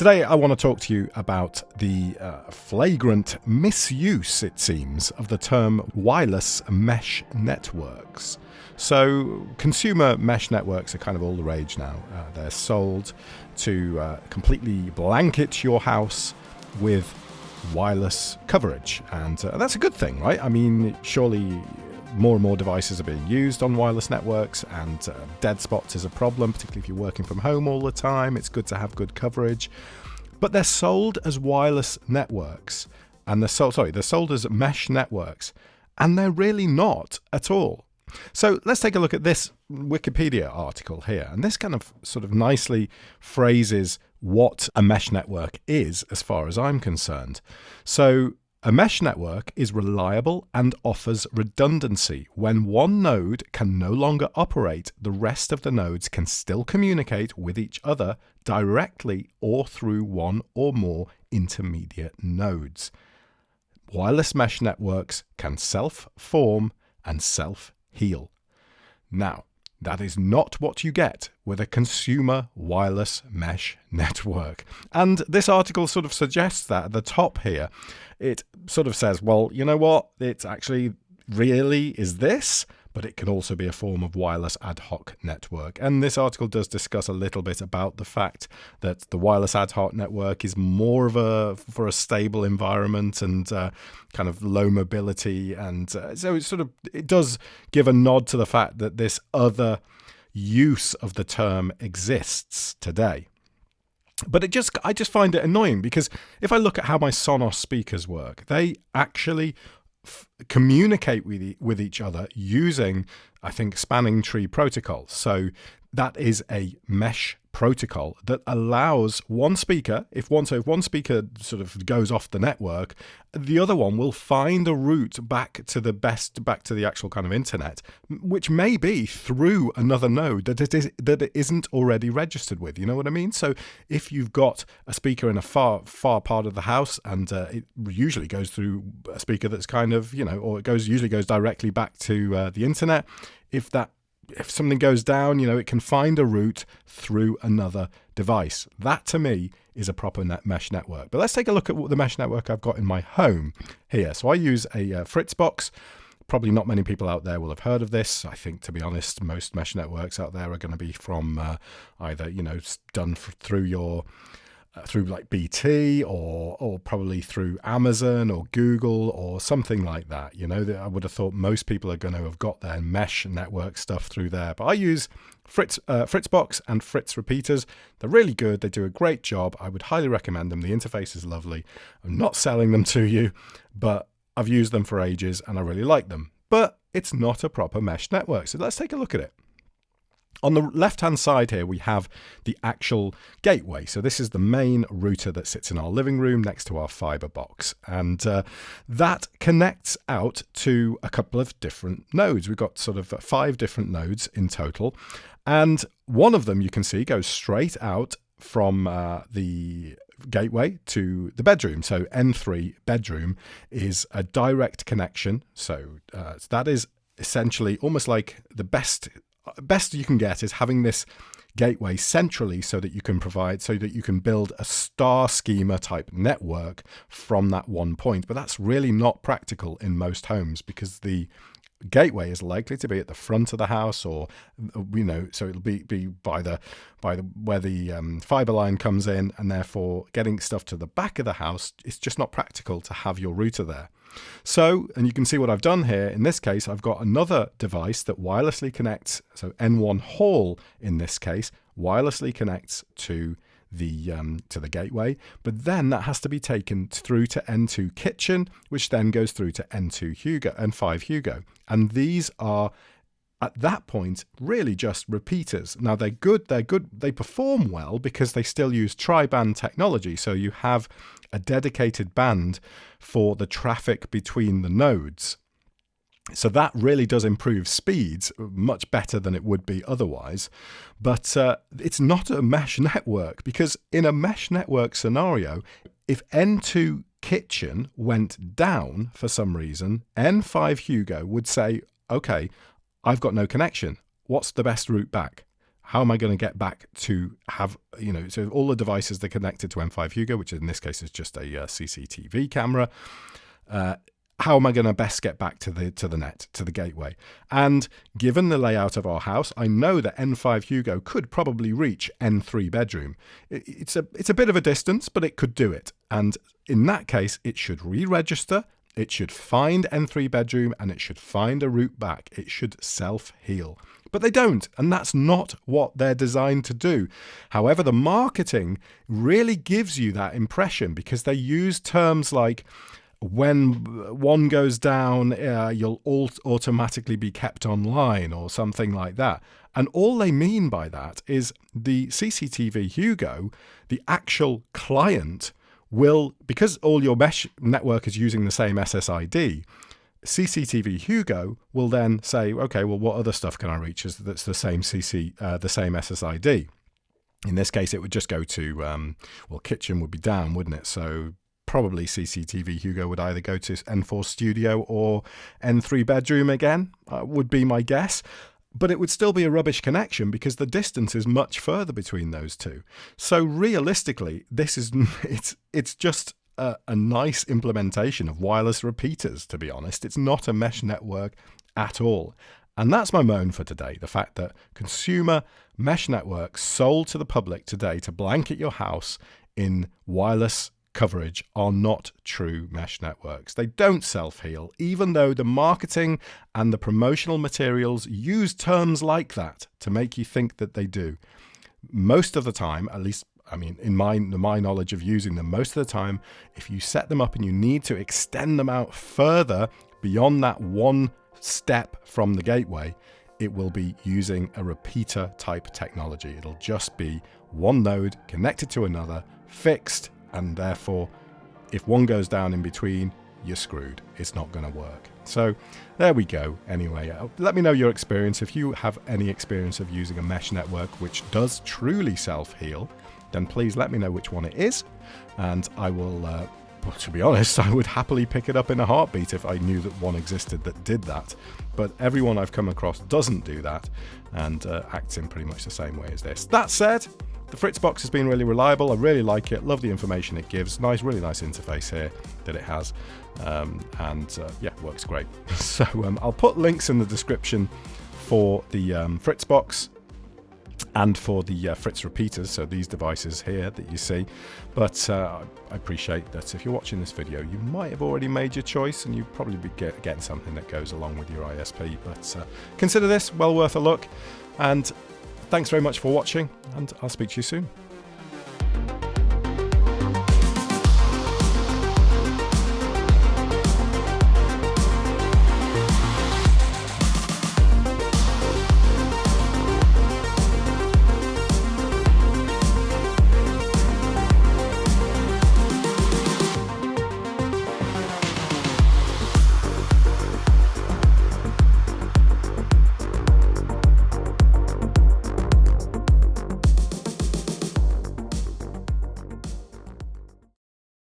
Today I want to talk to you about the flagrant misuse, it seems, of the term wireless mesh networks. So consumer mesh networks are kind of all the rage now. They're sold to completely blanket your house with wireless coverage, and that's a good thing, right? I mean, surely more and more devices are being used on wireless networks, and dead spots is a problem, particularly if you're working from home all the time. It's good to have good coverage. But they're sold as wireless networks, and they're sold as mesh networks, and they're really not at all. So let's take a look at this Wikipedia article here, and this kind of sort of nicely phrases what a mesh network is as far as I'm concerned. So a mesh network is reliable and offers redundancy. When one node can no longer operate, the rest of the nodes can still communicate with each other directly or through one or more intermediate nodes. Wireless mesh networks can self-form and self-heal. Now, that is not what you get with a consumer wireless mesh network. And this article sort of suggests that at the top here. It sort of says, well, you know what? It's actually really is this, but it can also be a form of wireless ad hoc network. And this article does discuss a little bit about the fact that the wireless ad hoc network is more of for a stable environment and kind of low mobility. And so it does give a nod to the fact that this other use of the term exists today. But I just find it annoying because if I look at how my Sonos speakers work, they actually communicate with each other using, I think, spanning tree protocol. So that is a mesh protocol that allows one speaker, if one speaker sort of goes off the network, the other one will find a route back to the actual kind of internet, which may be through another node that it isn't already registered with. You know what I mean? So if you've got a speaker in a far part of the house, and it usually goes through a speaker that's kind of, or it usually goes directly back to the internet. If something goes down, it can find a route through another device. That, to me, is a proper mesh network. But let's take a look at what the mesh network I've got in my home here. So I use a FritzBox. Probably not many people out there will have heard of this. I think, to be honest, most mesh networks out there are going to be from either, done through like BT or probably through Amazon or Google or something like that. I would have thought most people are going to have got their mesh network stuff through there. But I use FritzBox and Fritz repeaters. They're really good. They do a great job. I would highly recommend them. The interface is lovely. I'm not selling them to you, but I've used them for ages and I really like them. But it's not a proper mesh network. So let's take a look at it. On the left-hand side here, we have the actual gateway. So this is the main router that sits in our living room next to our fiber box. And that connects out to a couple of different nodes. We've got sort of 5 different nodes in total. And one of them, you can see, goes straight out from the gateway to the bedroom. So N3 bedroom is a direct connection. So that is essentially almost like the best you can get is having this gateway centrally so that you can build a star schema type network from that one point. But that's really not practical in most homes because the gateway is likely to be at the front of the house, or so it'll be by the where the fiber line comes in, and therefore getting stuff to the back of the house, it's just not practical to have your router there. So, and you can see what I've done here. In this case, I've got another device that wirelessly connects. So N1 hall in this case wirelessly connects to the gateway, but then that has to be taken through to N2 kitchen, which then goes through to N5 Hugo. And these are at that point really just repeaters. Now they're good, they perform well because they still use tri-band technology. So you have a dedicated band for the traffic between the nodes. So that really does improve speeds much better than it would be otherwise. But it's not a mesh network, because in a mesh network scenario, if N2 kitchen went down for some reason, N5 Hugo would say, okay, I've got no connection. What's the best route back? How am I going to get back to have, so all the devices that are connected to M5 Hugo, which in this case is just a CCTV camera, how am I going to best get back to the net, to the gateway? And given the layout of our house, I know that N5 Hugo could probably reach N3 bedroom. It's a bit of a distance, but it could do it. And in that case, it should re-register, it should find N3 bedroom, and it should find a route back. It should self-heal. But they don't, and that's not what they're designed to do. However, the marketing really gives you that impression because they use terms like, when one goes down, you'll automatically be kept online or something like that. And all they mean by that is the CCTV Hugo, the actual client, will, because all your mesh network is using the same SSID, CCTV Hugo will then say, okay, well, what other stuff can I reach that's the same SSID? In this case, it would just go to, kitchen would be down, wouldn't it? So probably CCTV Hugo would either go to N4 Studio or N3 bedroom again, would be my guess. But it would still be a rubbish connection because the distance is much further between those two. So realistically, it's just a nice implementation of wireless repeaters, to be honest. It's not a mesh network at all. And that's my moan for today, the fact that consumer mesh networks sold to the public today to blanket your house in wireless coverage are not true mesh networks. They don't self-heal, even though the marketing and the promotional materials use terms like that to make you think that they do. Most of the time, at least, in my knowledge of using them, most of the time, if you set them up and you need to extend them out further beyond that one step from the gateway, it will be using a repeater type technology. It'll just be one node connected to another, fixed, and therefore, if one goes down in between, you're screwed. It's not going to work. So there we go. Anyway, let me know your experience. If you have any experience of using a mesh network which does truly self-heal, then please let me know which one it is. And I will, to be honest, I would happily pick it up in a heartbeat if I knew that one existed that did that. But everyone I've come across doesn't do that and acts in pretty much the same way as this. That said, the FritzBox has been really reliable. I really like it. Love the information it gives. Really nice interface here that it has. Works great. So I'll put links in the description for the FritzBox and for the Fritz repeaters, so these devices here that you see. But I appreciate that if you're watching this video, you might have already made your choice and you probably be getting something that goes along with your ISP. But consider this well worth a look. And thanks very much for watching, and I'll speak to you soon.